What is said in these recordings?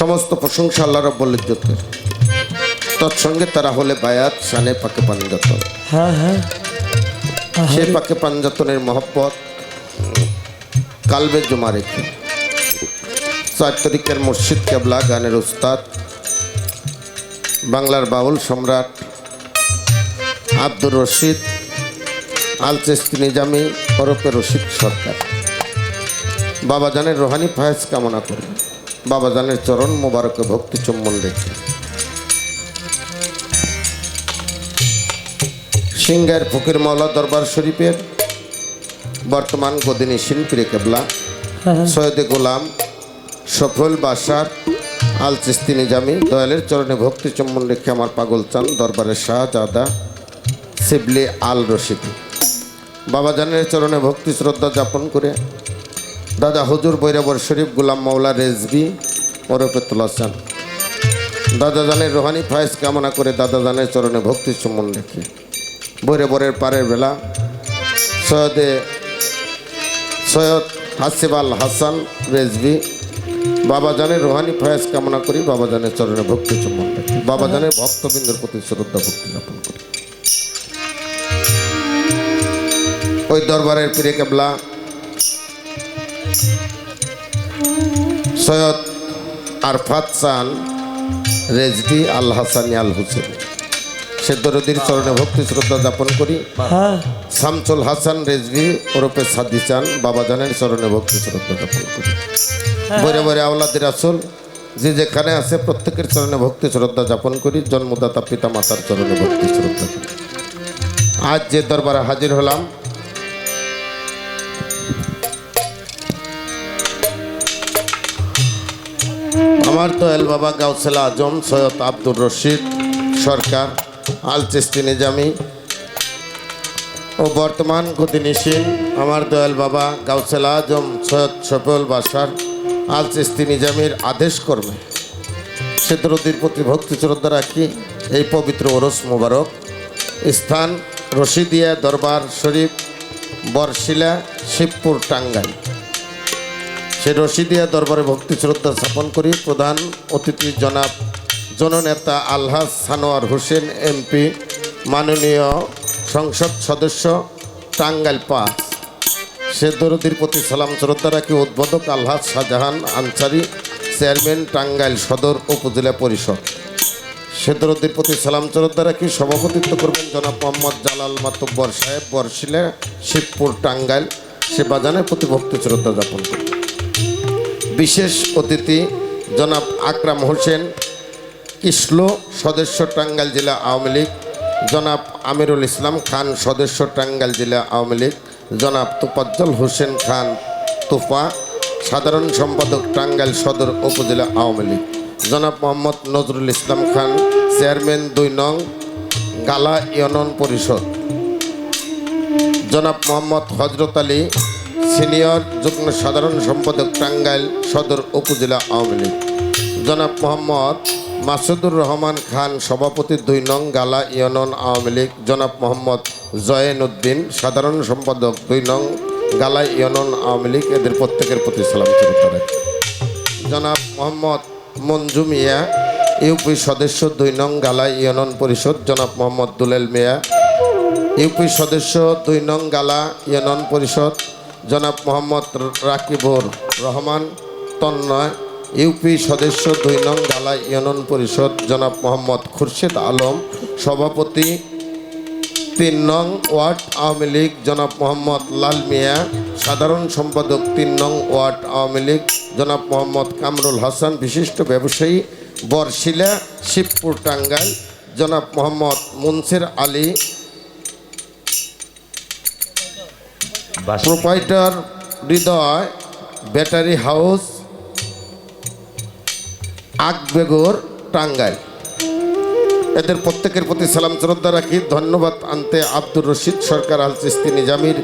সমস্ত প্রশংসা আল্লাহ রাব্বুল ইজ্জতের। তৎসঙ্গে তারা হলে বায়াত শানে পাকে পাঞ্জাতন। হ্যাঁ হ্যাঁ, সে পাকে পাঞ্জাতনের মহব্বত কালবে জমা রেখে 4 তারিখের মুর্শিদ কেবলা গানের উস্তাদ বাংলার বাউল সম্রাট আব্দুর রশিদ আল চিশতি নিজামী ওরফে রশিদ সরকার বাবাজানের রোহানি ফায়েজ কামনা করে বাবাজানের চরণ মোবারকে ভক্তি চুম্বন রেখে সিংহের ফকির মাওলা দরবার শরীফের বর্তমান গদিনী শিল্পী কেবলা সৈয়দে গোলাম সফল বাসার আল চিশতি নিজামী দয়ালের চরণে ভক্তি চুম্বন রেখে আমার পাগল চান দরবারের শাহজাদা শিবলি আল রশিদি বাবাজানের চরণে ভক্তি শ্রদ্ধা যাপন করে দাদা হুজুর বৈরাবর শরীফ গোলাম মাওলা রেজবি ওরফে তুলাচান দাদা জানের রোহানি ফায়েজ কামনা করে দাদা জানের চরণে ভক্তি চুম্বন রেখে বৈরাবরের পারের বেলা সৈয়দ হাসিব আল হাসান রেজবি বাবাজানের রোহানি ফায়েজ কামনা করি বাবাজানের চরণে ভক্তি চুম্বন রেখে বাবাজানের ভক্তবৃন্দের প্রতি শ্রদ্ধা ভক্তি জ্ঞাপন করি। ওই দরবারের পীরে কেবলা সৈয়দ আরফাত চান রেজবি আল হাসানি আল হুসেন সে দরদির চরণে ভক্তি শ্রদ্ধা যাপন করি। শামসুল হাসান রেজবি ওরফে সাদি চান বাবাজানের চরণে ভক্তি শ্রদ্ধা যাপন করি। বরে বরে আওলাদের আসল যে যেখানে আছে প্রত্যেকের চরণে ভক্তি শ্রদ্ধা যাপন করি। জন্মদাতা পিতা মাতার চরণে ভক্তি শ্রদ্ধা করি। আজ যে দরবারে হাজির হলাম আমার দয়াল বাবা গাউসেল আজম সৈয়দ আব্দুর রশিদ সরকার আল চিশতি নিজামী ও বর্তমান গদিনিশীন আমার দয়াল বাবা গাউসেল আজম সৈয়দ শফিউল বাসার আল চিশতি নিজামীর আদেশ কর্মে সে দরদির প্রতি ভক্তি শ্রদ্ধা রাখি। এই পবিত্র ওরস মোবারক স্থান রশিদিয়া দরবার শরীফ বরশিলা শিবপুর টাঙ্গাইল সে রশিদিয়া দরবারে ভক্তি শ্রদ্ধা স্থাপন করি। প্রধান অতিথি জনাব জননেতা আলহাজ সানোয়ার হোসেন এমপি মাননীয় সংসদ সদস্য টাঙ্গাইল 5 সে দরদির প্রতি সালাম শ্রদ্ধা রাখি। উদ্বোধক আলহাজ শাহজাহান আনসারি চেয়ারম্যান টাঙ্গাইল সদর উপজেলা পরিষদ সে দরদির প্রতি সালাম শ্রদ্ধা রাখি। সভাপতিত্ব করবেন জনাব মোহাম্মদ জালাল মাতুব্বর সাহেব বরশিলা শিবপুর টাঙ্গাইল সে বাজানের প্রতি ভক্তি শ্রদ্ধা যাপন করি। বিশেষ অতিথি জনাব আকরাম হোসেন কিসলো সদস্য টাঙ্গাইল জেলা আওয়ামী লীগ জনাব আমিরুল ইসলাম খান সদস্য টাঙ্গাইল জেলা আওয়ামী লীগ জনাব তোফাজ্জল হোসেন খান তোফা সাধারণ সম্পাদক টাঙ্গাইল সদর উপজেলা আওয়ামী লীগ জনাব মোহাম্মদ নজরুল ইসলাম খান চেয়ারম্যান 2 নং গালা ইউনিয়ন পরিষদ জনাব মোহাম্মদ হজরত আলী সিনিয়র যুগ্ম সাধারণ সম্পাদক টাঙ্গাইল সদর উপজেলা আওয়ামী লীগ জনাব মোহাম্মদ মাসুদুর রহমান খান সভাপতি 2 নং গালা ইউনিয়ন আওয়ামী লীগ জনাব মোহাম্মদ জয়েন উদ্দিন সাধারণ সম্পাদক 2 নং গালা ইউনিয়ন আওয়ামী লীগ এদের প্রত্যেকের প্রতি সালাম শ্রদ্ধা রাখি। জনাব মোহাম্মদ মঞ্জু মিয়া ইউপি সদস্য 2 নং গালা ইউনিয়ন পরিষদ জনাব মোহাম্মদ দুলেল মিয়া ইউপি সদস্য 2 নং গালা ইউনিয়ন পরিষদ জনাব মোহাম্মদ রাকিবুর রহমান তন্ময় ইউপি সদস্য 2 নং গালা ইউনিয়ন পরিষদ জনাব মোহাম্মদ খুরশেদ আলম সভাপতি 3 নং ওয়ার্ড আওয়ামী লীগ জনাব মোহাম্মদ লাল মিয়া সাধারণ সম্পাদক 3 নং ওয়ার্ড আওয়ামী লীগ জনাব মোহাম্মদ কামরুল হাসান বিশিষ্ট ব্যবসায়ী বরশিলা শিবপুর টাঙ্গাইল জনাব মোহাম্মদ মুনসির আলী প্রোপাইটার হৃদয় ব্যাটারি হাউস আকবেগর টাঙ্গাইল এদের প্রত্যেকের প্রতি সালাম শ্রদ্ধা রাখি। ধন্যবাদ আনতে আব্দুর রশিদ সরকার আল চিশতি নিজামীর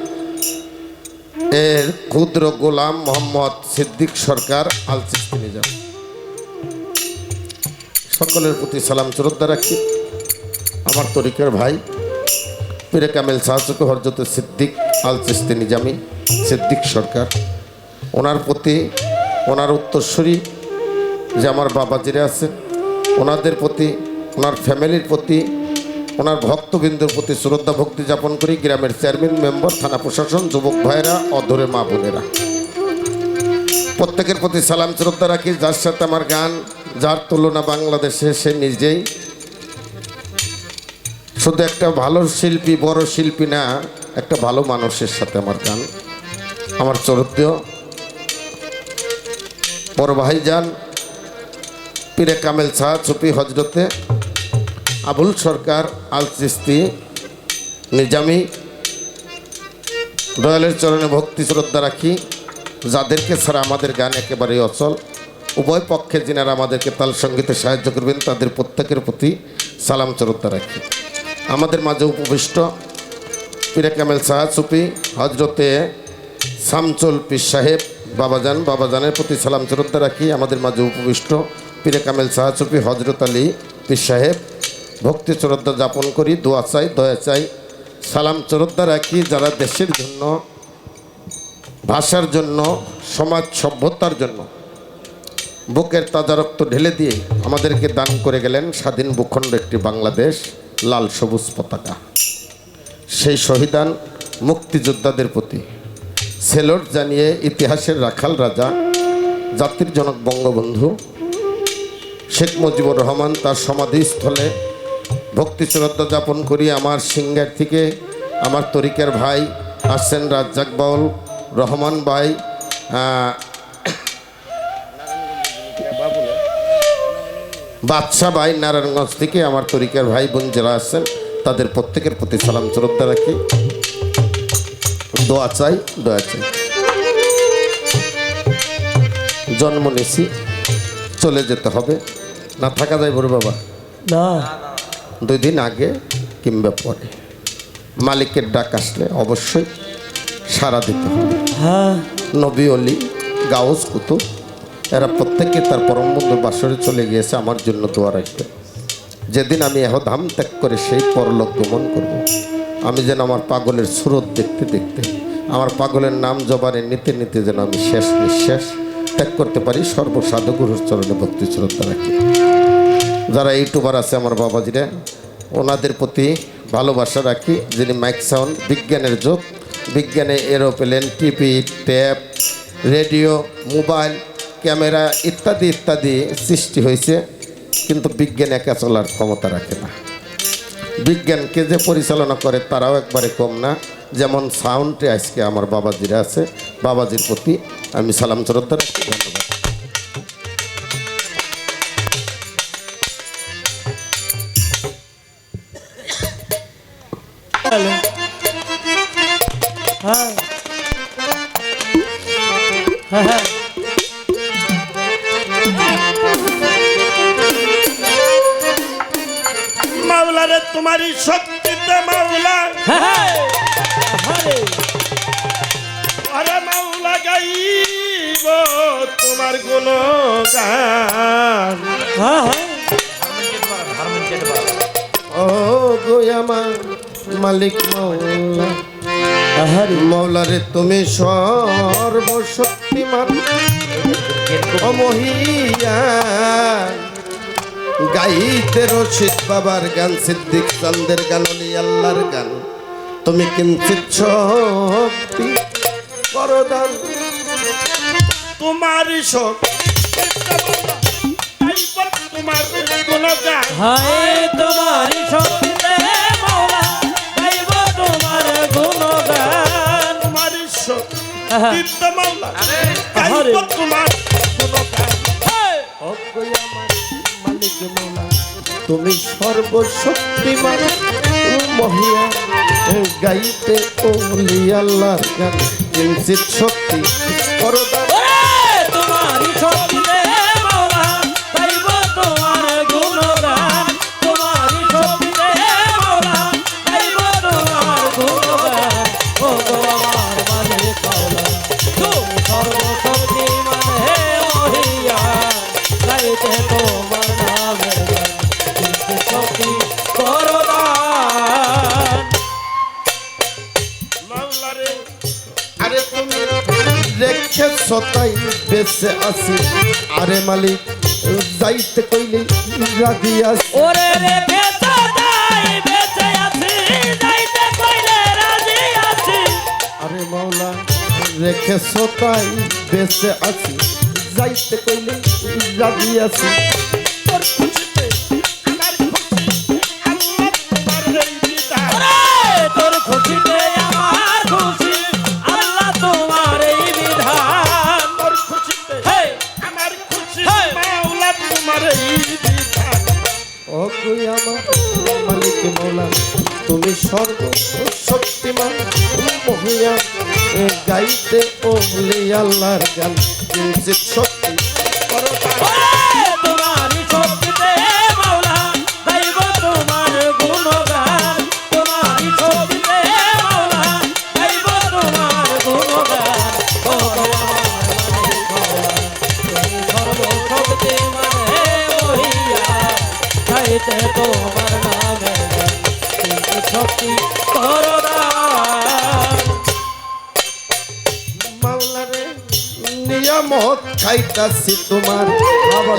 এর ক্ষুদ্র গোলাম মোহাম্মদ সিদ্দিক সরকার আল চিশতি নিজাম সকলের প্রতি সালাম শ্রদ্ধা রাখি। আমার তরিকার ভাই পীরে কামেল শাহসুক হযরত সিদ্দিক আল চিশতি নিজামী সিদ্দিক সরকার ওনার প্রতি ওনার উত্তরসূরি যে আমার বাবাজিরা আছেন ওনাদের প্রতি, ওনার ফ্যামিলির প্রতি, ওনার ভক্তবৃন্দের প্রতি শ্রদ্ধা ভক্তি যাপন করি। গ্রামের চেয়ারম্যান, মেম্বার, থানা প্রশাসন, যুবক ভাইরা, অধরে মা বোনেরা, প্রত্যেকের প্রতি সালাম শ্রদ্ধা রাখি। যার সাথে আমার গান, যার তুলনা বাংলাদেশে, সে নিজেই শুধু একটা ভালো শিল্পী, বড় শিল্পী না, একটা ভালো মানুষের সাথে আমার গান। আমার চরিত্র বড় ভাইজান পীরে কামেল শাহ সুফি হজরতে আবুল সরকার আল চিশতি নিজামি দয়ালের চরণে ভক্তি শ্রদ্ধা রাখি। যাদেরকে ছাড়া আমাদের গান একেবারেই অচল, উভয় পক্ষে যিনারা আমাদেরকে তাল সঙ্গীতে সাহায্য করবেন তাদের প্রত্যেকের প্রতি সালাম শ্রদ্ধা রাখি। আমাদের মাঝে উপবিষ্ট পীরে কামেল শাহ সুফি হজরতে শামচুল পীর সাহেব বাবাজানের প্রতি সালাম শ্রদ্ধা রাখি। আমাদের মাঝে উপবিষ্ট পীরে কামেল শাহ সুফি হজরত আলী পীর সাহেব ভক্তি শ্রদ্ধা যাপন করি, দোয়া চাই, দয়া চাই, সালাম শ্রদ্ধা রাখি। যারা দেশের জন্য, ভাষার জন্য, সমাজ সভ্যতার জন্য বুকের তাজা রক্ত ঢেলে দিয়ে আমাদেরকে দান করে গেলেন স্বাধীন ভূখণ্ড একটি বাংলাদেশ, লাল সবুজ পতাকা, সেই শহীদান মুক্তিযোদ্ধাদের প্রতি সেলট জানিয়ে ইতিহাসের রাখাল রাজা, জাতির জনক বঙ্গবন্ধু শেখ মুজিবুর রহমান তার সমাধিস্থলে ভক্তি শ্রদ্ধা যাপন করি। আমার সিঙ্গার থেকে আমার তরিকার ভাই আসছেন রাজ্জাক বাউল রহমান ভাই, বাদশাহ ভাই নারায়ণগঞ্জ থেকে আমার তরিকার ভাই বোন যারা আসছেন তাদের প্রত্যেকের প্রতি সালাম শ্রদ্ধা রাখি, দোয়া চাই, দয়া চাই। জন্ম নিছি, চলে যেতে হবে, না থাকা যায় বড় বাবা না, 2 দিন আগে কিংবা পরে মালিকের ডাক আসলে অবশ্যই সাড়া দিতে হবে। হ্যাঁ, নবী অলি, গাউস, কুতুব এরা প্রত্যেকে তার পরম বন্ধুর বাসরে চলে গিয়েছে। আমার জন্য দোয়া রাখবে। যেদিন আমি ধাম ত্যাগ করে সেই পরলোক গমন করব, আমি যেন আমার পাগলের সুরত দেখতে দেখতে, আমার পাগলের নাম জবানে নিতে নিতে যেন আমি শেষ নিঃশ্বাস ত্যাগ করতে পারি। সর্বসাধুগুরুর চরণে ভক্তি শ্রদ্ধা রাখি। যারা ইউটিউবার আছে আমার বাবাজিরা, ওনাদের প্রতি ভালোবাসা রাখি। যিনি মাইক সাউন্ড, বিজ্ঞানের যুগ, বিজ্ঞানে aeroplane, TV, tab, radio, mobile, camera ইত্যাদি ইত্যাদি সৃষ্টি হয়েছে, কিন্তু বিজ্ঞান একা চলার ক্ষমতা রাখে না। বিজ্ঞানকে যে পরিচালনা করে তারাও একবারে কম না। যেমন সাউন্ডে আজকে আমার বাবাজিরা আছে, বাবাজির প্রতি আমি সালাম শ্রদ্ধা রাখি। ধন্যবাদ। হ্যাঁ, হ্যাঁ, হ্যাঁ, মাওলা রে তোমারই শক্তিতে মাওলা, হ্যাঁ, হ্যাঁ, আরে মাওলা গাইব তোমার গুণগান। হ্যাঁ, ও গো আমার মালিক মাওলা, মাওলা রে তুমি সর্বশক্তিমান অমহিয়ান। গাইতে রশিদ বাবার গান, সিদ্দিক চান্দের গান, অলি আল্লাহর গান, তুমি কিঞ্চিত শক্তি করদান। তোমার তোমার গুণগান, হায় তোমারি শক্তিতে মাওলা গাইব তোমার গুণগান। তোমার শক্তিতে মাওলা আরে। গাইব তোমার গুণগান। ও গো আমার মালিক মাওলা, তুমি সর্বশক্তিমান মহিয়া। গাইতে অলি আল্লাহর গান, কিঞ্চিত শক্তি করদান। তোমারি শক্তিতে মাওলা গাইব তোমার গুণগান। তোমারি শক্তিতে মাওলা গাইব তোমার গুণগান। ও গো আমার মালিক মাওলা, তুমি সর্বশক্তিমান হে মহিয়ান। গাইতে তোমার নামের গান, কিঞ্চিত শক্তি করো দান। মাওলা রে আরে তুমি রেখেছ তাই বেঁচে আছি আরে মালিক যাইতে কইলে রাজি আছি ওরে রেখে তো তাই বেঁচে আছি যাইতে কইলে রাজি আছি আরে মাওলা রেখেছো তাই বেঁচে আছি যাইতে কইলে রাজি আছি তোর খুশিতে আমার খুশি আল্লাহ তোমার এই বিধান ওরে তোর খুশিতে আমার খুশি আল্লাহ তোমার এই বিধান তোর খুশিতে হেই আমার খুশি হেই। মাওলা তোমার এই বিধান ও কই আমার মালিক মাওলা তুমি সর্ব শক্তিমান মহিয়া গাইতে ওলি আল্লাহর গান কিঞ্চিত শক্তি করতাম ওরে তোমারই শক্তিতে মাওলা গাইব তোমার গুণগান তোমারই শক্তিতে মাওলা গাইব তোমার গুণগান ও সর্বশক্তি মানে মহিয়া গাইতে তোমার নামে গান তুমি শক্তি করদান মাওলারে নিয়ামত খাইতাছি তোমার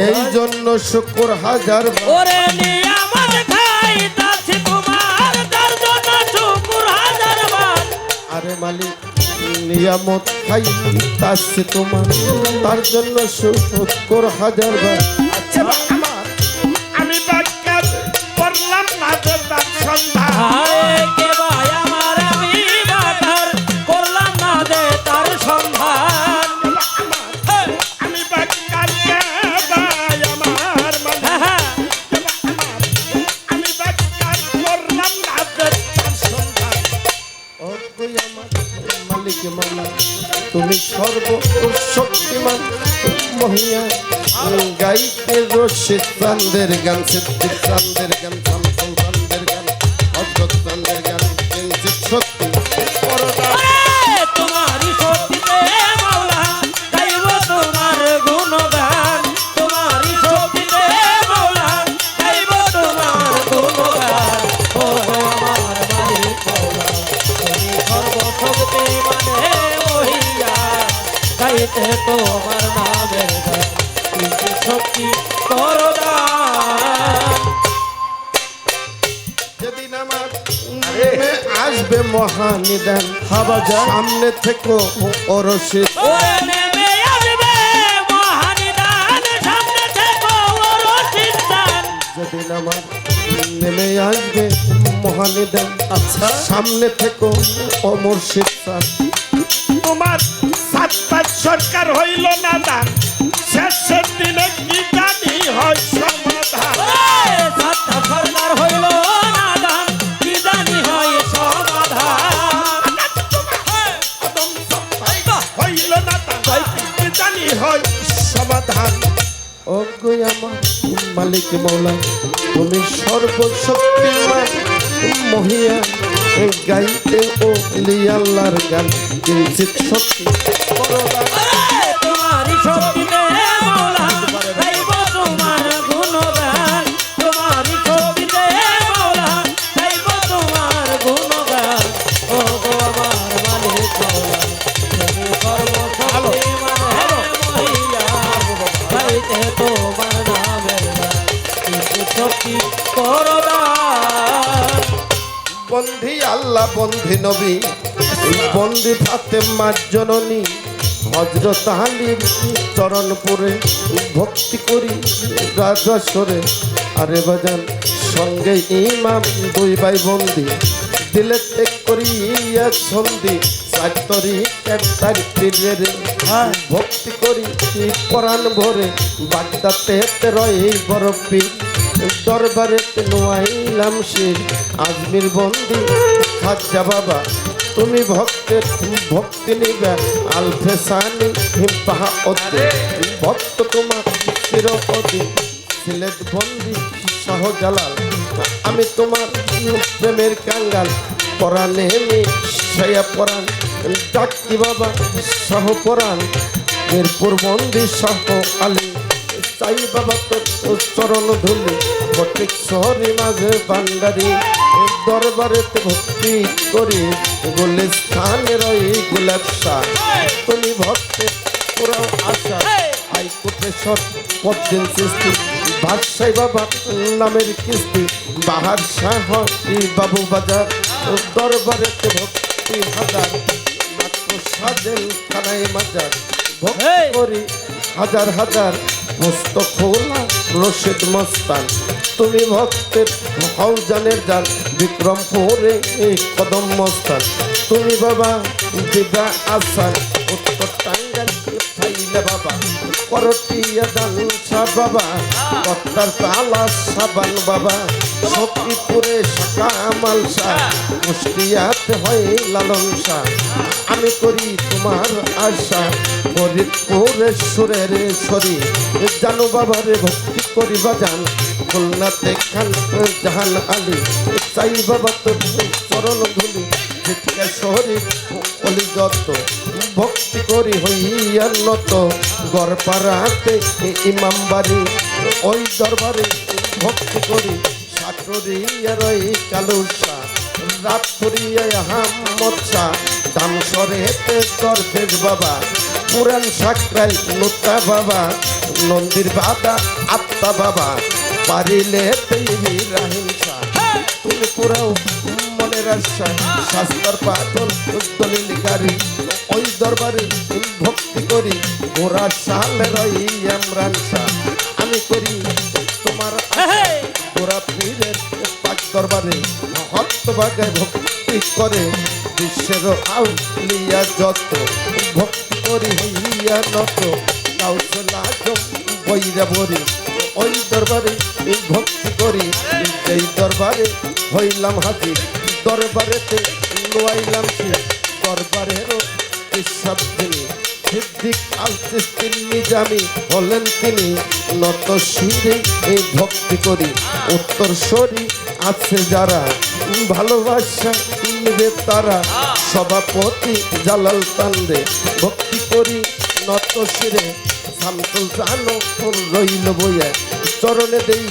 এই জন্য শুকর হাজার ওরে নিয়ামত খাইতাছি তোমার তার জন্য শুকর হাজার বার আরে মালিক নিয়ামত খাইতাছি তোমার তার জন্য শুকর হাজার বার আচ্ছা আমার আমি বাক্যার করলাম না যে তার সন্ধান হায় কে ভাই আমার আমি বাটার করলাম না দে তার সন্ধান হেই, আমি বাক্যার ভাই আমার মানে হ্যাঁ, হ্যাঁ। আমি বাক্যার করলাম না যে তার সন্ধান ও তুই আমার মালিক মাওলা তুমি সর্ব শক্তিমান মহিয়া গাইতে রশিদ চান্দের গান সিদ্দিক চান্দের গান শামসুল চান্দের গান হযরত চান্দের গান কিঞ্চিত শক্তি করতাম ওরে তোমারই শক্তিতে মাওলা গাইব তোমার গুণগান তোমারই শক্তিতে মাওলা গাইব তোমার গুণগান ও আমার মালিক মাওলা তুমি সর্বশক্তি মানে মহিয়া গাইতে তোমার নামের গান কিন্তু শক্তি করদান যেদিন আমার নেমে আসবে মহানিদান সামনে থেকে ও রশিদ ওরে নেমে আসবে মহানিদান সামনে থেকে ওর চিন্তান যেদিন আমার নেমে আসবে মহানিদান আচ্ছা সামনে থেকে ও মুর্শিদ স্যার তোমার সাতবার সরকার হইল না দান শেষের দিনে কি জানি হয় সমাধান সাতটা সরকার হইল না দান কি জানি হয় সমাধান হইল না দান কি জানি হয় সমাধান ও গো আমার মালিক মাওলা তুমি সর্বশক্তিমান মহিয়া গাইতে ও আল্লাহর গান কিঞ্চিত শক্তি করদান ওরে তোমারই শক্তিতে মাওলা গাইব তোমার গুণগান তোমারই শক্তিতে মাওলা গাইব তোমার গুণগান ও গো আমার মালিক মাওলা তুমি সর্বশক্তি মানে মহিয়া গাইতে তোমার নামের গান কিন্তু শক্তি করদান বন্ধি আল্লাহ বন্ধি নবী বন্দি ফাতেমার জননী হযরত আলীর চরণপুরে ভক্তি করি রাজস্বরে আরে বাজান সঙ্গে ইমাম দুই ভাই বন্দি দিলে ত্যাগ করি এক সন্ধি চারতরি চার পীরের ভক্তি করি পরাণ ভরে বাগদাতে রয় বড় পীর দরবারে নোয়াইলাম শির আজমির বন্দি খাজা বাবা তুমি ভক্তের ভক্তি নিবে আলফেসানি বাহাওতে ভক্ত তোমার চিরপতি সিলেট বন্দি শাহজালাল আমি তোমার প্রেমের কাঙ্গাল পরাণে সায়া পরাণ ডাকি বাবা শাহ পরাণ মিরপুর বন্দি শাহ আলী চাই বাবা তোর চরণ ধুলি ফটিক শহরে মাঝে বান্ডারি দরবারেতে ভক্তি করি গুলিস্তানের ওই গোলাপ শাহ তুমি ভক্তের পুরো আশা হাইকোর্টেশ্বর পদ্মেন সৃষ্টি বাদশাই বাবা নামের কিস্তি বাহার শাহ বাবু বাজার দরবারেতে ভক্তি হাজার মাত্র সাজেল কানাই মাজার ভক্তি এই! করি হাজার হাজার মস্ত খোলা রশিদ মস্তান তুমি ভক্তের হৌজানের যার বিক্রমপুরে এই কদম মস্তান তুমি বাবা দিবা আসান উত্তর টাঙ্গাইল ফাইলে বাবা করটিয়া দানসা বাবা কত্তার তালা সাবান বাবা সখীপুরে শাখা মালসা মুশকিয়াতে হয় লালন শাহ আমি করি তোমার আশা ফরিদপুরের সুরের শরী জানো বাবারে ভক্তি করি বাজান খুলনাতে খান জাহান আলী চাই বাবা তোর চরণ ধুলি চিৎকার শহরে অলি যত ভক্তি করি হইয়ার নত গড়পাড়াতে ইমাম বাড়ি ওই দরবারে ভক্তি করি সাটরিয়ার ওই কালুসা রাত করিয়া হাম্মদ শাহ দাম সরেতে দরবেশ বাবা পুরান সাকরাই নুতা বাবা নন্দীর বাবা আত্মা বাবা পারিলে রাহিম শাহ তুমি পুরাও মনের আশা শাস্তার পাগল দলিল গাড়ি ওই দরবারে ভক্তি করি গোরা শালের ওই ইমরান শাহ আমি করি তোমার গোরা পীরের পাক দরবারে হত্ত বাগায় ভক্তি করে বিশ্বের আউলিয়া যত ভক্তি করি হইয়া নত কাউসলা বইরা বরি ওই দরবারে ভক্তি করি এই দরবারে হইলাম হাজির দরবারেতে লোয়াইলাম শির দরবারেরও সব তিনি সিদ্দিক আল চিশতি নিজামি হলেন তিনি নত শিরে এই ভক্তি করি উত্তর সরি আছে যারা ভালোবাসা নিবে তারা সভাপতি জালাল তান্দে ভক্তি করি নত শিরে শামসুল জানো রইল বইয়া চরণে দেই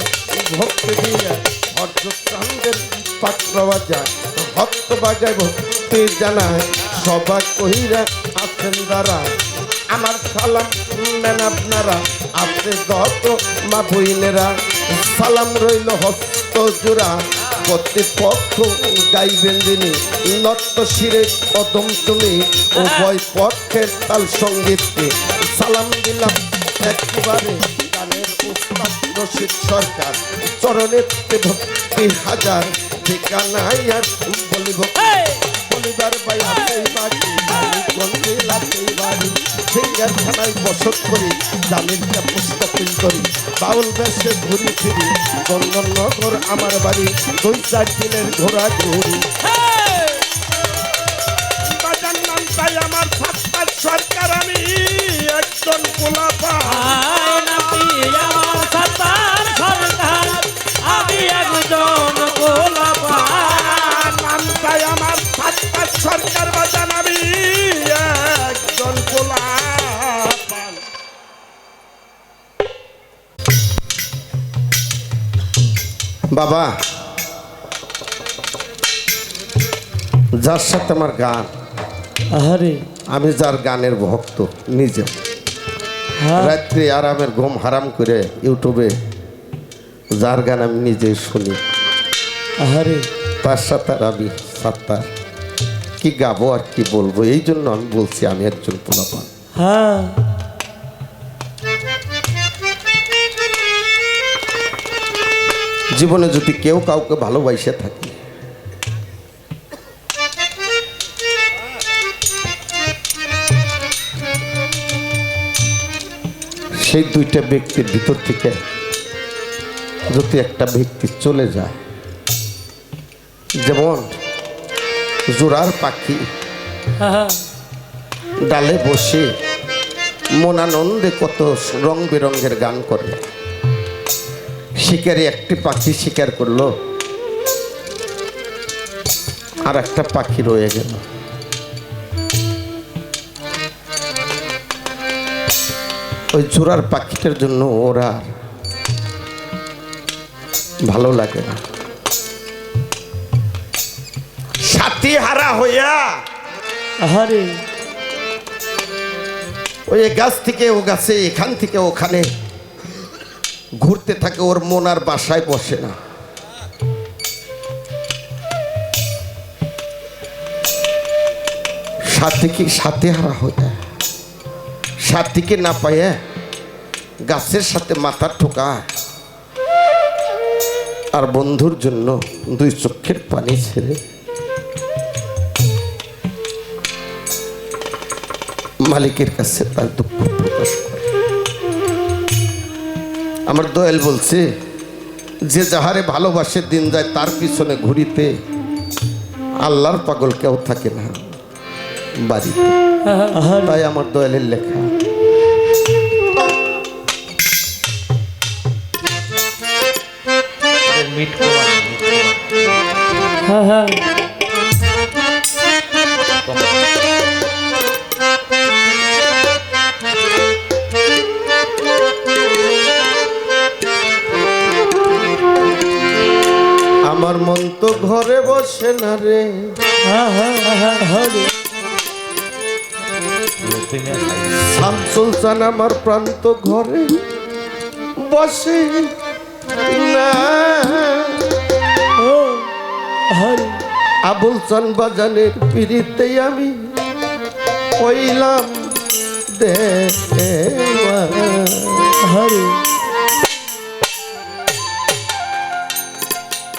ভক্তি দিয়া হরজত চান্দের পাকড়াওয়া যায় ভক্ত বাজায় ভক্তি জানায় সবা কহিরা আছেন দ্বারা আমার সালাম নেন আপনারা আছে যত মা বইনেরা সালাম রইল হস্ত জোড়া কর্তৃপক্ষ গাইবেন যিনি নত্য শিরে কদম তুমি উভয় পক্ষের তাল সঙ্গীতকে সালাম দিলাম একবারে গানের উস্তাদ রশিদ সরকার চরণেতে ভক্তি হাজার ঠিকানাই আর বলিব বলিবার বাই আসেই বাড়ি গঞ্জে লাগেই বাড়ি সিঙ্গার থানায় বসত করি জামিনটা পুস্তকিল করি বাউল বেশে ঘুরি ফিরি চন্দননগর আমার বাড়ি 2-4 দিনের ঘোরা ঘুরি বাজার নাম তাই আমার সাত্তার সরকার আমি একজন পোলাপা আয় নাকি আমার সাতার সরকার আমি একজন গোলাপান নাম তাই আমার সাত্তার সরকার বাজান আমি একজন পোলাপা বাবা যার সাথে আমার গান আরে আমি যার গানের ভক্ত নিজে হ্যাঁ রাত্রি আরামের ঘুম হারাম করে ইউটিউবে যার গান আমি নিজেই শুনি আরে তার সাথে আর আমি সাত্তার কি গাবো আর কি বলবো এই জন্য আমি বলছি আমি একজন পোলাপান হ্যাঁ জীবনে যদি কেউ কাউকে ভালোবাসে থাকে সেই দুইটা ব্যক্তির ভিতর থেকে যদি একটা ব্যক্তি চলে যায়, যেমন জোড়ার পাখি হ্যাঁ ডালে বসে মনানন্দে কত রং বেরঙের গান করে, শিকারি একটি পাখি শিকার করলো আর একটা পাখি রয়ে গেল। ওই জোড়ার পাখিটার জন্য ওরা ভালো লাগে না। সাথী হারা হইয়া আরে ওই গাছ থেকে ও গাছে, এখান থেকে ওখানে ঘুরতে থাকে, ওর মন আর বাসায় বসে না। সাথে হারা হয়ে যায়, সাথীকে না পাইয়া গাছের সাথে মাথা ঠোকায়, আর বন্ধুর জন্য দুই চোখের পানি ছেড়ে মালিকের কাছে তার দুঃখ প্রকাশ করে। আমার দয়াল বলছে, যে যাহারে ভালোবাসে দিন যায় তার পিছনে ঘুরিতে, আল্লাহর পাগল কেউ থাকে না বাড়িতে। তাই আমার দয়ালের লেখা। আমার মন তো ঘরে বসে না রে, শামসুল চান আমার প্রান্ত ঘরে বসে না, আবুল চান বাজানের পিড়িতে আমি হইলাম দেওয়ানা।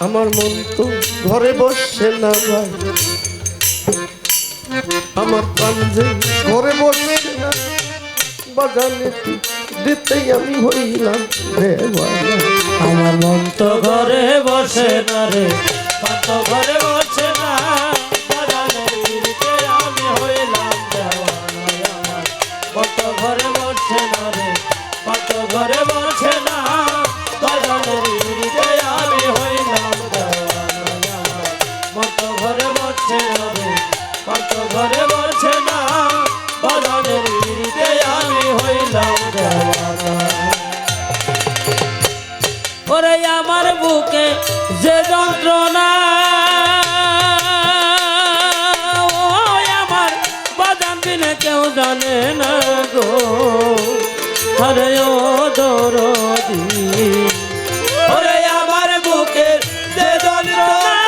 আমার মন তো ঘরে বসে না ভাই, আমার পাঞ্জে ঘরে বসে না, বাজানে দিতেই আমি হইলাম দেওয়ানা। আমার মন তো ঘরে বসে না রে, পান্ত ঘরে বসে না, বাজানের পিড়িতে আমি হইলাম দেওয়ানা। আমার মন তো ঘরে বসে না রে, পান্ত ঘরে বসে না, বাজানের পিড়িতে আমি হইলাম দেওয়ানা। আমার মন তো ঘরে বসে না রে, পান্ত ঘরে বসে না, বাজানের পিড়িতে আমি হইলাম দেওয়ানা। ওরে আমার বুকে যে যন্ত্রণা, ও আমার বাজান বিনে কেউ জানে না গো, আরে ও দরদি। ওরে আমার বুকে যে যন্ত্রণা,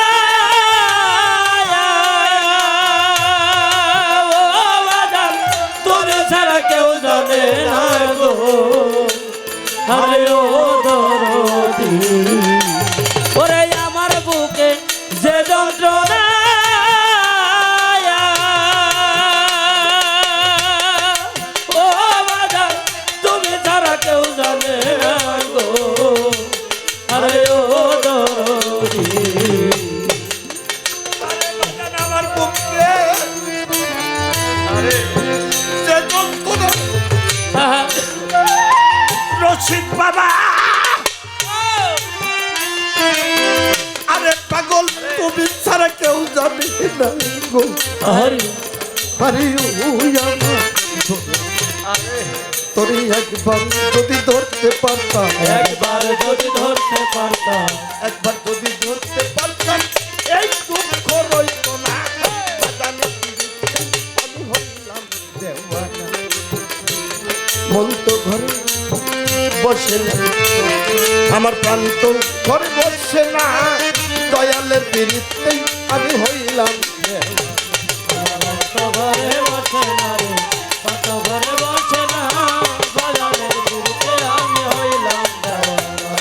ও বাজান তোরে ছাড়া কেউ জানে না গো, আরে ও দরদি। ওরে আমার বুকে যে যন্ত্রণা, ও বাজার তুমি ছাড়া কেউ জানে না গো, আরে ও দরদি। আমার বুকে যে যন্ত্রণা, রশিদ বাবা, আরে পাগল তুমি ছাড়া কেউ জানে না গো, আরে আরে ও আমার তোরে একবার যদি ধরতে পারতাম, একবার যদি ধরতে পারতাম, একবার যদি ধরতে পারতাম, এই দুঃখ রইত না। বাজানে পিড়িতে আমি হইলাম দেওয়ানা। মন তো ঘরে বসে না, আমার প্রাণ তো ঘরে বসে না, দয়ালের পিড়িতে আমি হইলাম দেওয়ানা। পান্ত ঘরে বসে না রে, পান্ত ঘরে বসে না, বাজানের পিড়িতে আমি হইলাম দেওয়ানা।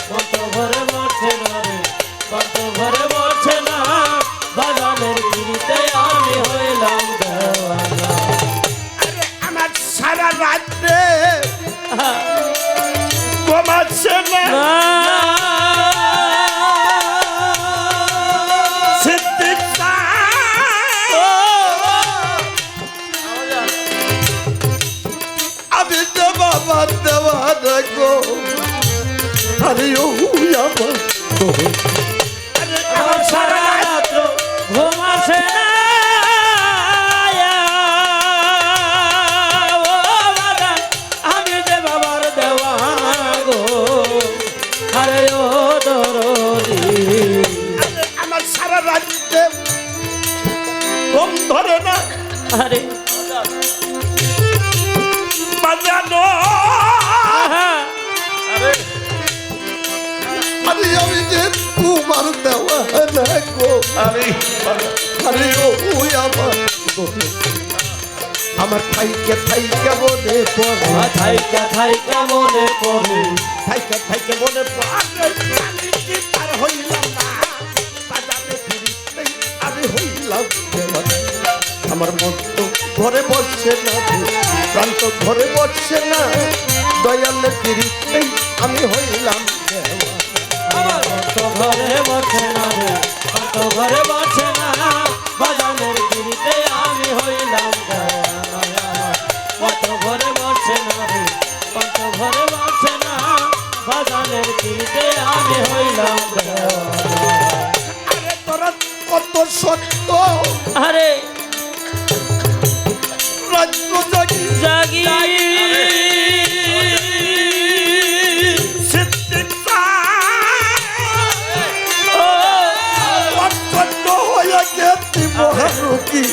পান্ত ঘরে বসে না রে, পান্ত ঘরে বসে না, বাজানের পিড়িতে আমি হইলাম দেওয়ানা। আরে আমার সারা রাত্রে ঘুমাচ্ছে না, সিদ্দিক আমি তো বাবার দেওয়ানা গো, আরে ও আমার আমার সারা রাত্র ঘুম আসে না, ও বাবা আমি যে বাবার দেওয়ানা গো, আরে ও দরদি। আমার সারা রাত্রে ঘুম ধরে না, আরে বাজানো আরে আমি যে তোমার দেওয়ানা গো আরে ও আমার আমার থাইকে থাইকে মনে পড়ে থাইকা থাইকা মনে পড়ে থাইকে থাইকে মনে পড়ে আমি কি পার হইলাম না বাজারে ফিরিতে আমি হইলাম দেওয়ানা আমার মন তো ঘরে বসছে না প্রাণ তো ঘরে বসছে না দয়ালে ফিরিতেই আমি হইলাম দেওয়ানা আমার তো ঘরে বসে না রে কত ঘরে বসে না বাজানের গিরিতে আমি হইলাম দেওয়ানা কত ঘরে বসে না রে কত ঘরে বসে না বাজানের গিরিতে আমি হইলাম দেওয়ানা আরে তোরা কত সত্য আরে রাজ্য জাগি জাগি অত্যন্ত হয়ে গেছি মহারুকি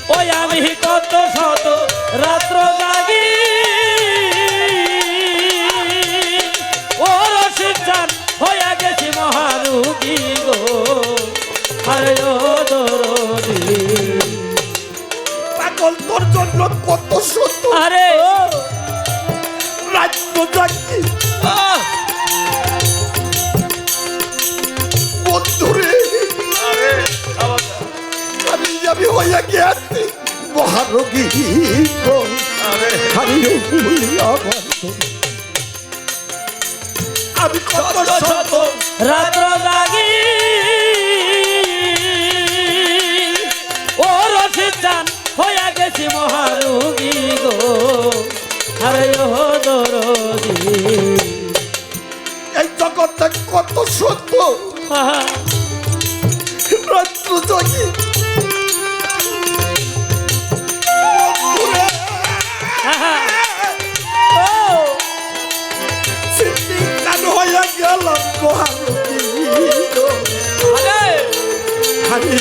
ওই আমি কত শত রাত্র জাগি ও রসিদান হইয়া গেছি মহারুগী গো আরে ও দরদি পাগল তোর জন্য কত সত্য আরে রাজ্য জাগি আহ! বন্ধুরে আমি হইয়া গেছি মহারোগী আমি কত শত রাত্র জাগি ও রসিদান হইয়া গেছি মহারুগী গো আরে ও দরদি এই জগতে কত সত্য আহা! রাজ্য জাগি বন্ধুরে আহা! ও সিদ্ধিকান হইয়া গেলাম মহারোগী আরে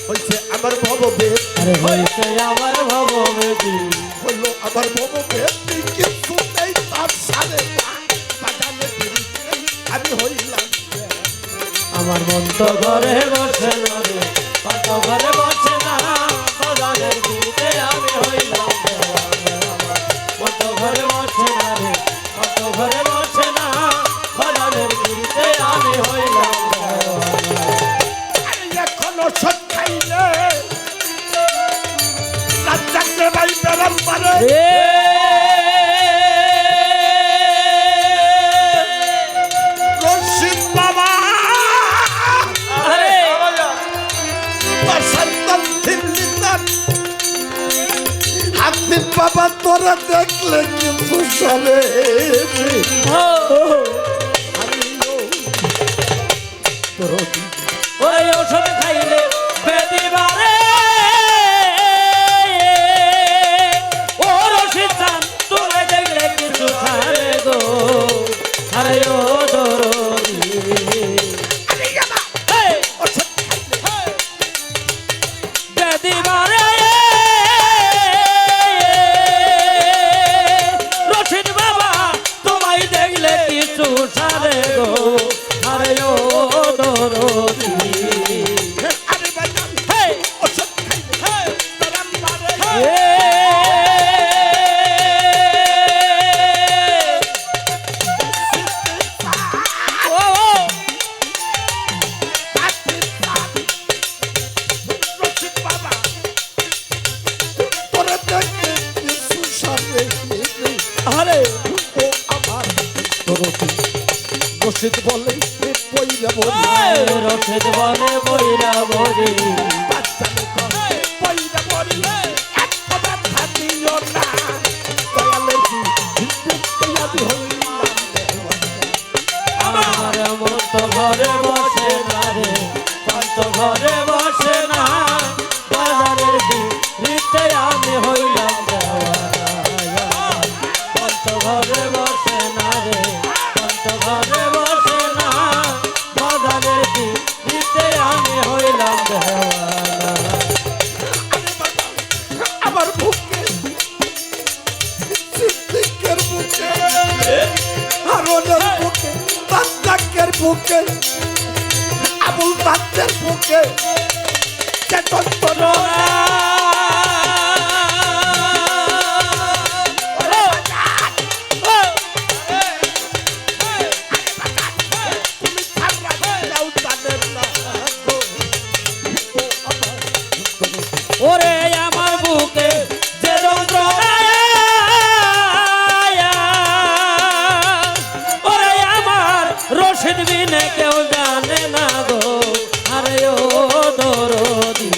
হয়েছে আমার ভববেদ আরে হইছে আমার ভববেদী হলো আমার ভববেদ কিন্তু নেই তার সারে বাজানে ফিরিতে আমি হইলাম আমার মন তো ঘরে বসে না রে কত ঘরে বসে না বাজারের দিতে আমি হইলাম দেওয়ানা। আমার মন তো ঘরে বসে না রে কত ঘরে বসে না বাজারের দিতে আমি হইলাম দেওয়ানা। এখনো সব খাইলে রাজ্জাকে ভাই বেড়াম পারে এ রশিদ বাবা আরে সন্তান দিল্লিতান হাতির বাবা তোরা দেখলে কিন্তু চলে ও ওই ওষুধ খাইলে বেদি বারে ও রসিদান তুমি দেখলে কিছু খারে গো আরে ও দরদি হেই! হেই! বেদি বারে রশিদ বাবা তোমায় দেখলে কিছু সারে গো আরে ও দরদি আরে বাজান হেই! ওষুধ খাইলে হেই! বেড়াম পারে রশিদ বাবা তোরা দেখলে কিছু সামনে আরে ও আমার রশিদ বলে পইরা বলি রসেদ বলে বইরা বলি বাচ্চালে করে পয়দা বললে এক কথা থাকিও না দয়ালে আমি হইলাম আমার মত ঘরে বসে না রে কত ঘরে বসে না বাজারের দিতে আমি হইলাম দেওয়ানা কত ঘরে বসে না রে কত ঘরে বসে না বাজারের দিতে মনের বুকে রাজ্জাকের বুকে আবুল বাচ্চার বুকে চেতন তোরা ওরে আমার বুকে যে যন্ত্রণা, ওরে আমার রশিদ বিনে কেউ জানে না গো, আরে ও দরদি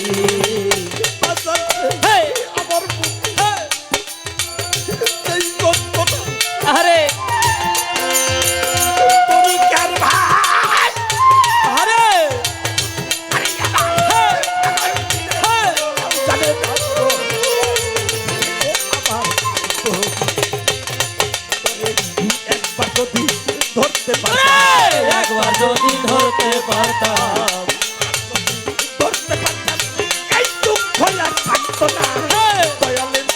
আমার বুকে এই যন্ত্রণা আরে তুমি কার ভাই আরে জানে না গো। একবার যদি ধরতে পারে একবার যদি ধরতে পারতাম, ধরতে পারতাম এই দুঃখ আর থাকতো না দয়ালের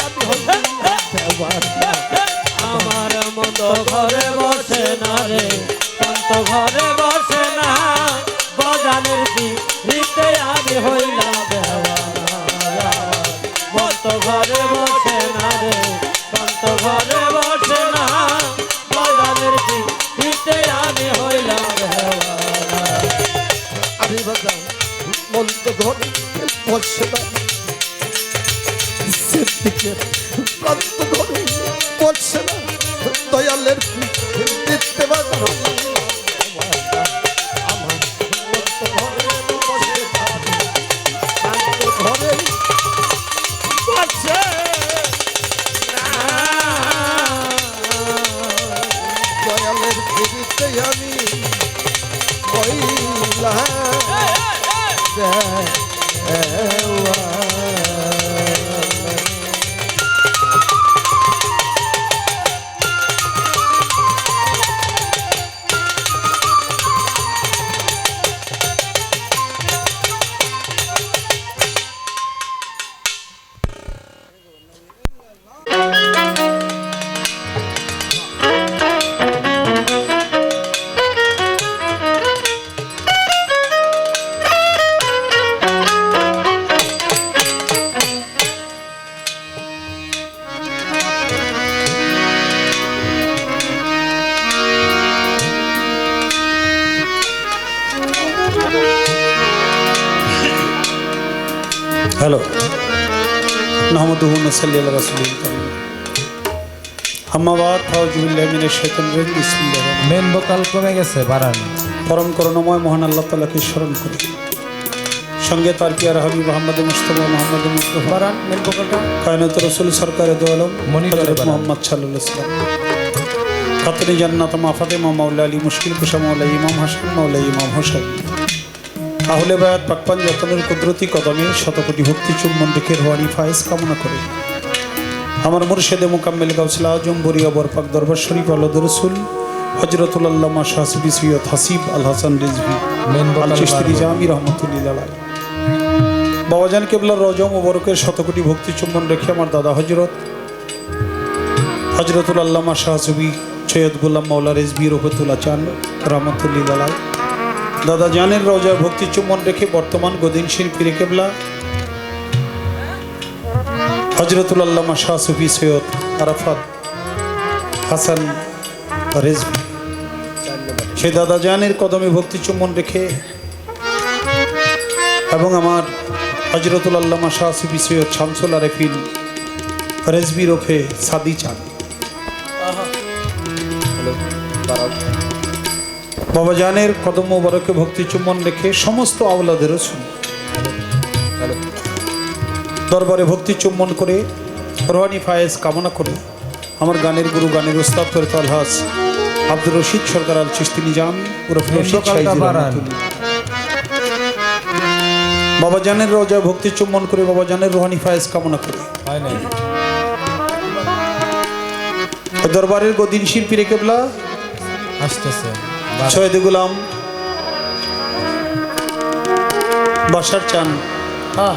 আমি হইলাম দেওয়ানা। আমার মন তো ঘরে বসে না রে, মন তো ঘরে বসে না, বাজানের দিতে আমি হইলাম দেওয়ানা। মন তো ঘরে বসে না রে, মন তো ঘরে বসে না, বাজানের দিতে আমি হইলাম দেওয়ানা। আমি বাজাও মন তো ধরে বসে না সিদ্দিকের প্রান্ত ধরে বসে না দয়ালের দিতে বাজাও আমার মন তো ধরে বসে না প্রান্ত ধরে বসে দয়ালের দিতে আমি हेलो नहमदुहु नसल्ली अला रसूलिल करीम अम्माबाद फाउजुबिल्लाहि मिनाश शाइतानिर राजीम बिस्मिल्लाहिर रहमानिर মেন ভোকাল কমে গেছে বাড়ান রহিম পরম করুণাময় মহান আল্লাহ তাআলাকে স্মরণ করি সঙ্গে তার পিয়ারা হাবিব মুহাম্মদ মুস্তাফা মুহাম্মদ মুস্তাফা বাড়ান মেন ভোকালটা কায়নাত রাসূল সরকারে দো আলম মনিটরে হযরত বানান। মুহাম্মদ সাল্লাল্লাহু আলাইহি ওয়াসাল্লাম খাতুনে জান্নাত মা ফাতেমা মাওলা আলী মুশকিল কুশা মাওলা ইমাম হাসান মাওলা ইমাম হোসেন আহলে বায়াত পাকপান যতনের কুদরতি কদমে শতকোটি ভক্তি চুম্বন রেখে রোহানি ফায়েজ কামনা করে আমার মুর্শিদে মুকাম্মেল গাউসুল আজম বরিয়া বরপাক দরবার শরীফ আল্লাহ রাসূল হযরতুল আল্লামা শাহ সুফি সৈয়দ হাসিব আল হাসান রিজভী মেন আল ভোকাল চিশতি নিজামী রহমাতুল্লাহ আলাইহি বাবাজান কেবলার রওজা মুবারকের শতকোটি ভক্তি চুম্বন রেখে আমার দাদা হযরতুল আল্লামা শাহ সুফি সৈয়দ গোলাম মাওলা রিজভী রহমাতুল্লাহ চান রহমাতুল্লাহ আলাইহি দাদা জানের রওজায় ভক্তি চুম্বন রেখে বর্তমান গদিনশীল পীরে কেবলা হযরতুল আল্লামা শাহ সুফি সৈয়দ আরাফাত হাসান রিজভী সেই দাদা জানের কদমে ভক্তি চুম্বন রেখে এবং আমার হযরতুল আল্লামা শাহ সুফি সৈয়দ শামসুল আরেফিন রিজভী রফে সাদি চান বাবা জানের কদম মোবারকে ভক্তি চুম্বন রেখে সমস্ত আওলাদের রসুল দরবারে ভক্তি চুম্বন করে রোহানি ফায়েজ কামনা করে আমার গানের গুরু গানের উস্তাদ ফেরত আলহাজ আব্দুর রশিদ সরকার আল চিশতি নিজাম উরফ রশিদ সাইজি রহমাতুল্লাহ বাবা জানের রোজায় ভক্তি চুম্বন করে বাবা জানের রোহানি ফায়েজ কামনা করে হয় নাই দরবারের গদিনশীল পীরে কেবলা আসতেছে সৈয়দ গোলাম বাসার চান হ্যাঁ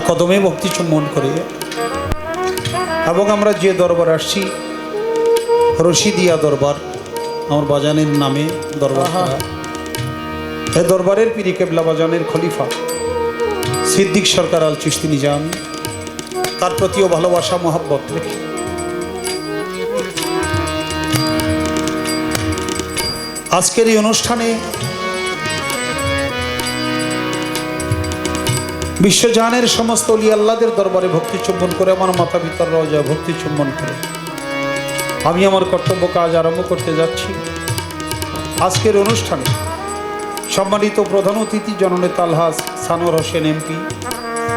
কদমে ভক্তি চুম্বন করে এবং আমরা যে দরবার আসছি রশিদিয়া দরবার, আমার বাজানের নামে দরবার করা। এই দরবারের পীর কেবলা বাজানের খলিফা সিদ্দিক সরকার আল চিশতি নিজামী, তার প্রতিও ভালোবাসা মহাব্বত রেখে আজকের এই অনুষ্ঠানে বিশ্বজাহানের সমস্ত অলি আল্লাহদের দরবারে ভক্তি চুম্বন করে, আমার মাতা পিতার রওজায় ভক্তি চুম্বন করে আমি আমার কর্তব্য কাজ আরম্ভ করতে যাচ্ছি। আজকের অনুষ্ঠানে সম্মানিত প্রধান অতিথি জননেতা আলহাজ সানোয়ার হোসেন এমপি,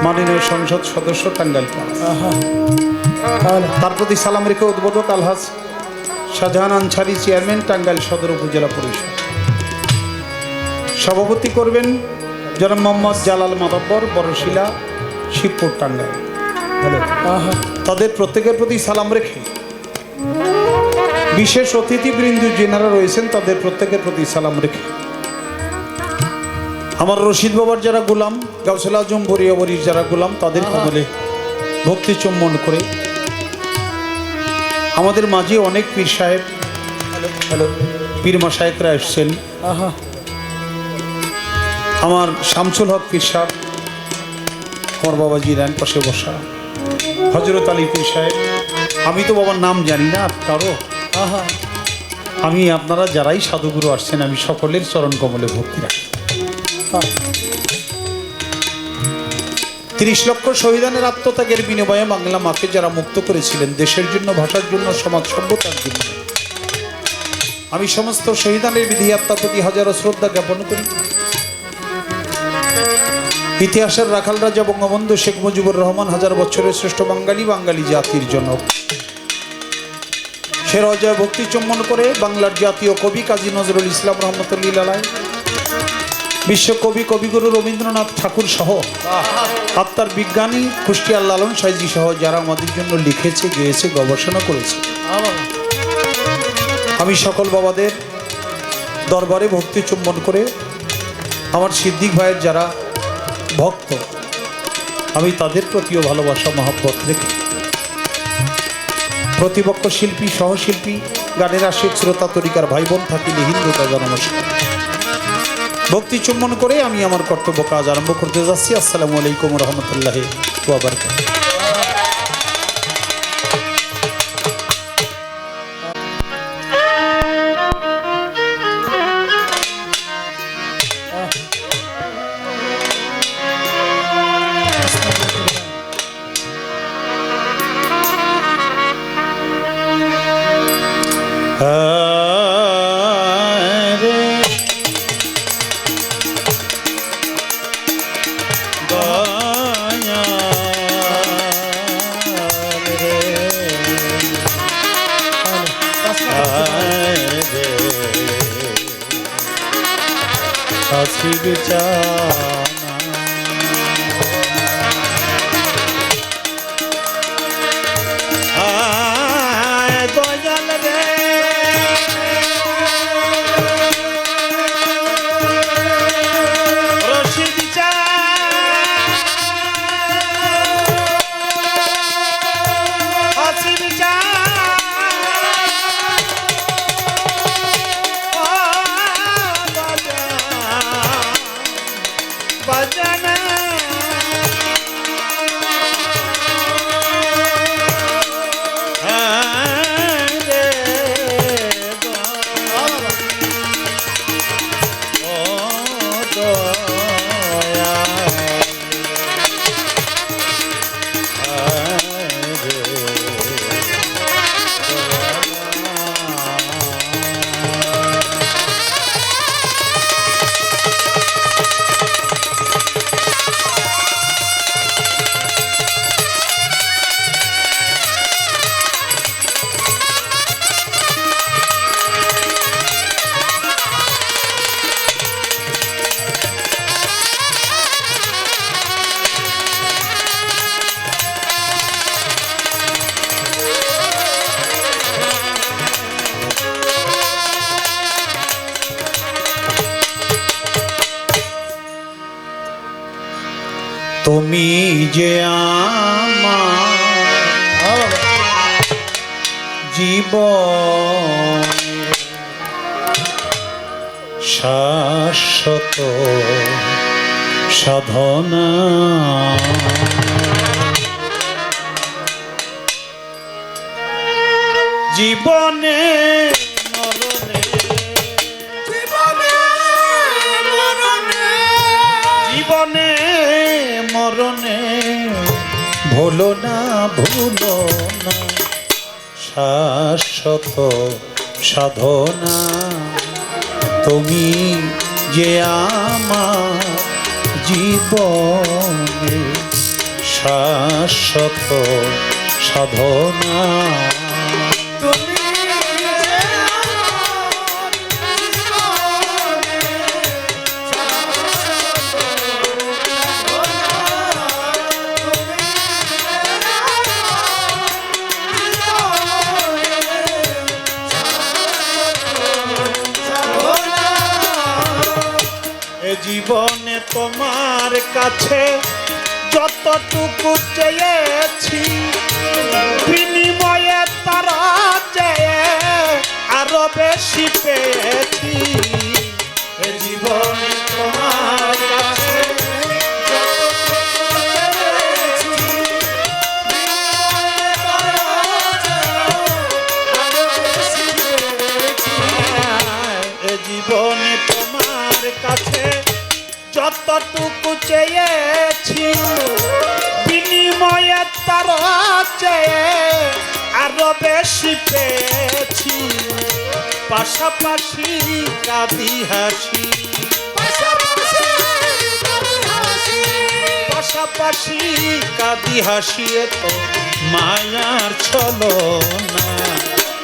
মাননীয় সংসদ সদস্য টাঙ্গাইল পাঁচ, তার প্রতি সালাম রেখে উদ্বোধক আলহাজ শাহজাহান আনসারি চেয়ারম্যান টাঙ্গাইল সদর উপজেলা পরিষদ। সভাপতি করবেন জনাব মোহাম্মদ জালাল মাদাব্বর, বড়শিলা, শিবপুর, টাঙ্গাইল। তাদের প্রত্যেকের প্রতি সালাম রেখে বিশেষ অতিথিবৃন্দ যেনারা রয়েছেন তাদের প্রত্যেকের প্রতি সালাম রেখে আমার রশিদ বাবার যারা গোলাম, গাউসুল আজম বরিয়াবরির যারা গোলাম, তাদের কদলে ভক্তি চুম্বন করে আমাদের মাঝে অনেক পীর সাহেব, পীর মাশায়েখরা এসছেন। আমার শামসুল হক পীর সাহেব, আমার বাবা জিরান পাশে বসা, হজরত আলী পীর সাহেব, আমি তো বাবার নাম জানি না আর কারো, আমি আপনারা যারাই সাধুগুরু আসছেন আমি সকলের চরণ কমলে ভক্তি রাখি। 30 লক্ষ শহীদানের আত্মত্যাগের বিনিময়ে বাংলা মাকে যারা মুক্ত করেছিলেন দেশের জন্য, ভাষার জন্য, সমাজ সভ্যতার জন্য, আমি সমস্ত শহীদানের বিধি আত্মার প্রতি হাজারো শ্রদ্ধা জ্ঞাপন করি। ইতিহাসের রাখাল রাজা বঙ্গবন্ধু শেখ মুজিবুর রহমান, হাজার বছরের শ্রেষ্ঠ বাঙালি, বাঙালি জাতির জনক, সে রওজায় ভক্তি চুম্বন করে বাংলার জাতীয় কবি কাজী নজরুল ইসলাম রহমতুল্লাহ আলাইহি, বিশ্বকবি কবিগুরু রবীন্দ্রনাথ ঠাকুর সহ আত্মার বিজ্ঞানী কুষ্টিয়ার লালন সাইজি সহ যারা আমাদের জন্য লিখেছে, গেয়েছে, গবেষণা করেছে, আমি সকল বাবাদের দরবারে ভক্তি চুম্বন করে আমার সিদ্দিক ভাইয়ের যারা ভক্ত আমি তাদের প্রতিও ভালোবাসা মহব্বত রেখে প্রতিপক্ষ শিল্পী, সহশিল্পী, গানের আশিক, শ্রোতা, তরিকার ভাই বোন থাকিলে হিন্দু কাজা নমস্কার ভক্তি চুম্বন করে আমি আমার কর্তব্য কাজ আরম্ভ করতে যাচ্ছি। আসসালামু আলাইকুম রহমতুল্লাহি ওয়া বারাকাতুহু। তুমি যে আমার জীবন শাশ্বত সাধনা জীবনে মরণে জীবনে মরণে ভুলো না শাশ্বত সাধনা তুমি যে আমার জীবনে শাশ্বত সাধনা জীবনে তোমার কাছে যতটুকু চেয়েছি বিনিময়ে তারা চেয়ে আরো বেশি পেয়েছি এ জীবনে তোমার কাছে জীবনে তোমার কাছে যতটুকু চেয়েছি বিনিময়ে তারা চেয়ে আরো বেশি পেয়েছি পাশাপাশি কাঁদি হাসি পাশাপাশি কাঁদি হাসিয়ে তো মায়ার চলো না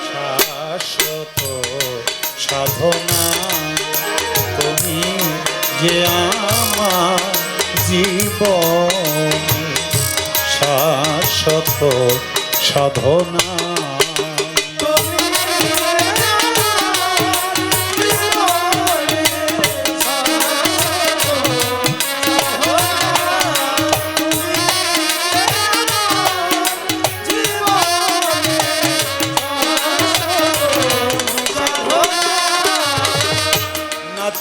শাশ্বত সাধনা তুমি যে আমার জীবন শাশ্বত সাধনা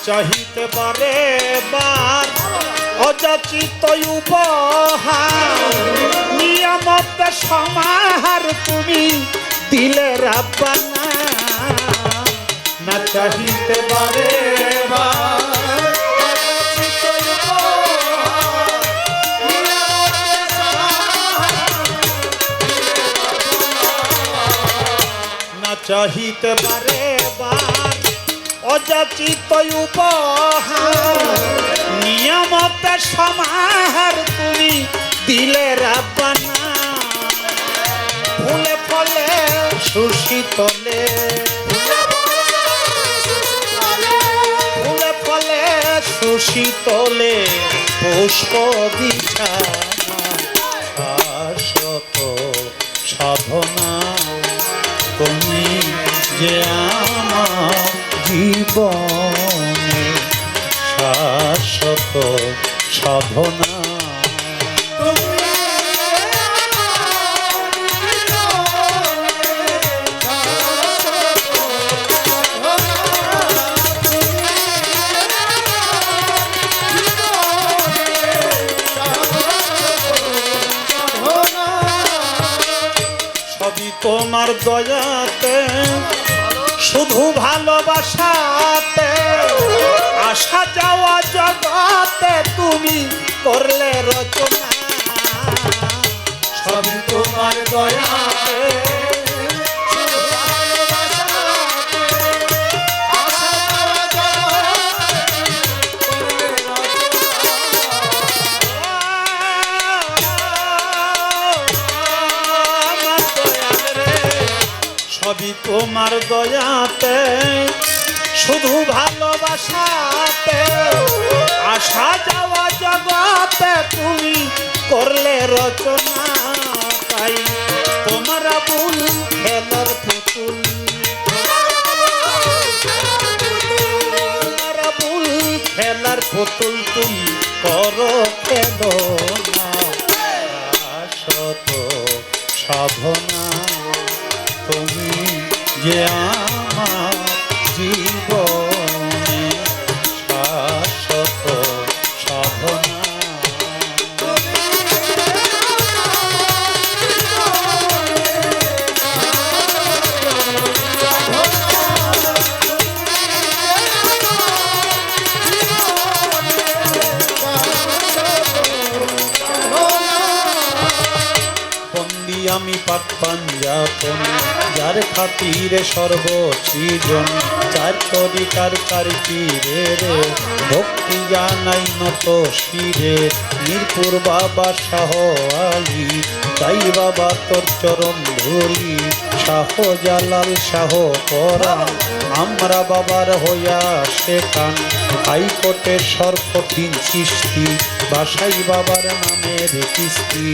চাহিতে পারে বার অযাচিত উপহার নিয়ামত সমাহার তুমি দিলে রাব্বানা না চাহিতে পারে বার না চাহিতে পারে বার অযাচিত উপহার নিয়ামতে সমাহার তুমি দিলে রাব্বানা ফুলে ফলে সুশীতলে ফুলে ফলে সুশীতলে পুষ্প বিছানা শাশ্বত সাধনা তুমি যে আমার জীবনে শাশ্বত সাধনা সবই তোমার দয়াতে শুধু ভালোবাসাতে আসা যাওয়া জগতে তুমি করলে রচনা সবই তোমার দয়াতে সবই তোমার দয়াতে শুধু ভালোবাসাতে আসা যাওয়া জগতে তুমি করলে রচনা তাই তোমার আবুল খেলার পুতুল তোমার আবুল খেলার পুতুল তুমি করো খেলনা শাশ্বত সাধনা তুমি যে আমার জীবনে শাশ্বত সাধনা। বন্দি আমি পাপ পাঞ্জাতন, যার খাতিরে সর্বসৃজন, চার তরিকার কার পীরে রে, ভক্তি জানাই নত শিরে। মিরপুর বাবা শাহ আলী, তাই বাবা তোর চরণ ধুলি। শাহ জালাল শাহ পরাণ, আমরা বাবার হইয়া শেখান। হাইকোর্টের সর্বদিন সৃষ্টি, বাসাই বাবার নামের কিস্তি।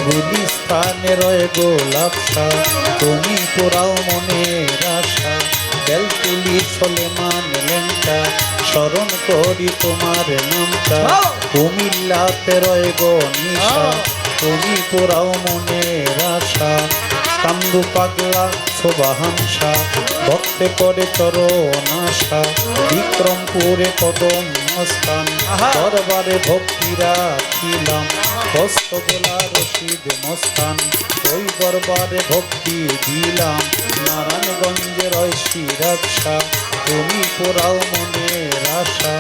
গুলিস্তানে রয়ে গোলাপ শাহ, তুমি পোড়াও মনের আশা। বেলতুলি সলেমান লেঙ্কা, স্মরণ করি তোমার নামটা। কুমিল্লাতে রয়ে গো নিশা, তুমি পোড়াও মনের আশা। কান্দু পাগলা শোভাহাংসা, ভক্তে করে চরণ আশা। বিক্রমপুরে কদম স্থান, দরবারে ভক্তি রাখিলাম। হস্ত গোলা রশিদ মস্তান, ওই দরবারে ভক্তি দিলাম। নারায়ণগঞ্জের ঐশী রাক্ষা, তুমি পোড়াও মনের আশা।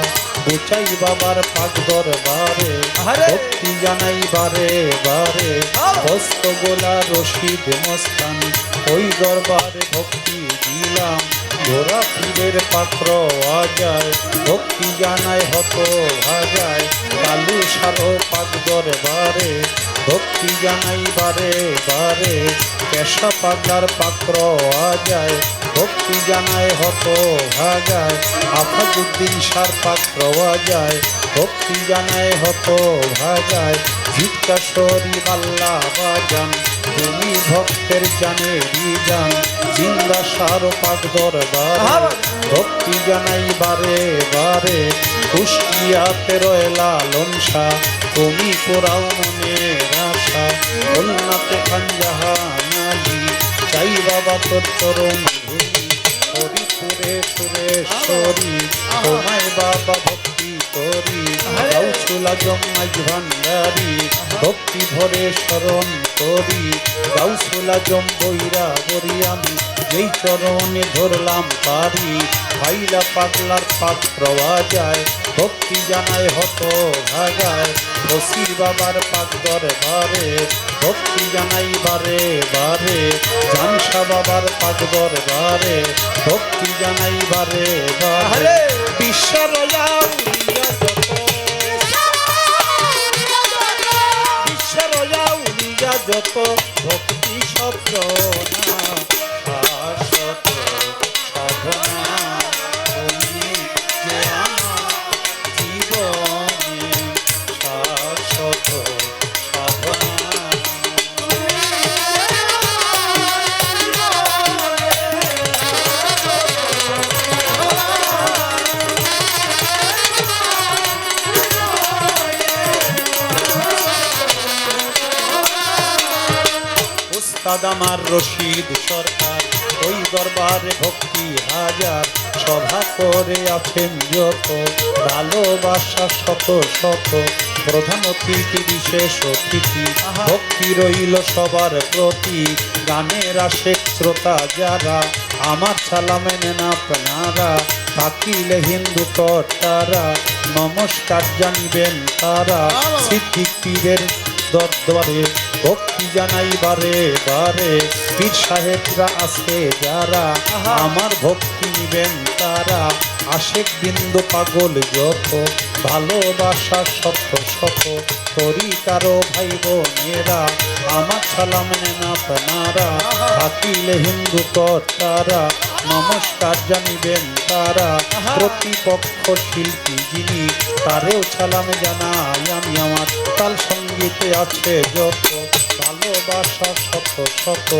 বুচাই বাবার পাক দরবারে, ভক্তি জানাই বারে বারে। হস্ত গোলা রশিদ মস্তান, ওই দরবারে ভক্তি দিলাম। ঘোরা পীরের পাত্র আজায়, ভক্তি জানায় হত ভাজায়। কালু সারো পাক দরবারে, ভক্তি জানাই বারে বারে। পেশা পাগলার পাত্র আজায়, ভক্তি জানায় হত ভাজায়। আফাজুদ্দিন সার পাত্র আজায়, ভক্তি জানায় হত ভাজায়। জিজ্ঞাসরি বাল্লা বাজান, তুমি ভক্তের জানেরই জান। জিন্দা সার পাক দরবারে, ভক্তি জানাই বারে বারে। কুষ্টিয়াতে রয়ে লালন শাহ, তুমি পোড়াও মনের আশা। খুলনাতে খান জাহান আলী, চাই বাবা তোর চরণ ধুলি। হরিপুরে সুরেশ্বরী, তোমায় বাবা ভক্তি করি। গাউসুল আজম আজ ভান্ডারি, ভক্তি ভরে স্মরণ করি। গাউসুল আজম বৈরা বরি আমি, যেই চরণে ধরলাম পারি। ভাইলা পাগলার পাত্র যায়, ভক্তি জানায় হত ভাগায়। বসির বাবার পাক দরবারে, ভক্তি জানাই বারে বারে। জানসা বাবার পাক দরবারে, ভক্তি জানাই বারে বারে। বিশ্বের উলিয়া যত, বিশ্বের উলিয়া যত, ভক্তি শব্দ না শাশ্বত সাধনা। তুমি যে আমার জীবনে শাশ্বত সাধনা। উস্তাদ আমার রশিদ সরকার, ওই দরবারে ভক্তি হাজার। সভা করে আছেন যত, ভালোবাসা শত শত। প্রধান অতিথি বিশেষ অতিথি, ভক্তি রইল সবার প্রতি। গানের আশেক শ্রোতা যারা, আমার সালামে নেন আপনারা। থাকিলে হিন্দু কর্তারা, নমস্কার জানিবেন তারা। সিদ্দিক পীরের দরবারে, ভক্তি জানাই বারে বারে। পীর সাহেবরা আছে যারা, আমার ভক্তি নিবেন তারা। আশেক বিন্দু পাগল যত, ভালোবাসা শত শত। তরিকারো ভাই বোনেরা, আমার সালাম নেন আপনারা। থাকিলে হিন্দু কর্তারা, নমস্কার জানিবেন তারা। প্রতিপক্ষ শিল্পী যিনি, তারেও সালাম জানাই আমি আমার। তাল সঙ্গীতে আছে যত, ভালোবাসা শত শত।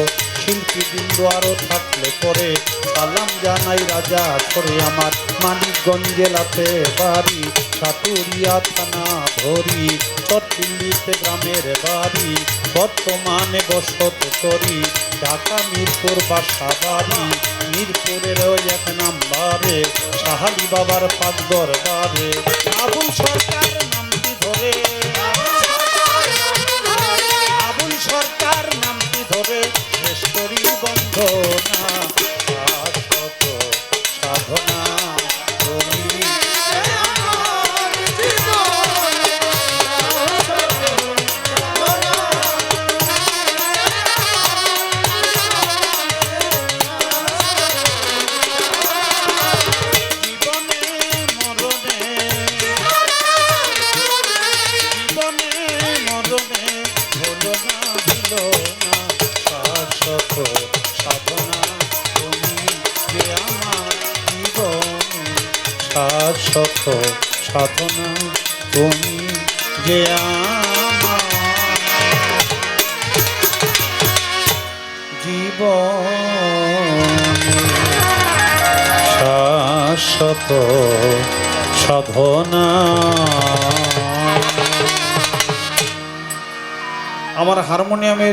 শিল্পী বৃন্দ আরো থাকলে পরে সালাম জানাই রাজা করে আমার মানিকগঞ্জ জেলাতে বাড়ি সাটুরিয়া থানা ধরি চট্টিল্লিতে গ্রামের বাড়ি বর্তমানে বসত করি ঢাকা মিরপুর বাসা বাড়ি মিরপুরের ওই এক নাম্বারে সাহালি বাবার পাক দরবারে আবুল সরকার নামটি ধরে আবুল সরকার নামটি ধরে শেষ করি বন্ধনা শাশ্বত সাধনা তুমি শাশ্বত সাধনা তুমি যে আমার জীবনে শাশ্বত সাধনা। আমার হারমোনিয়ামের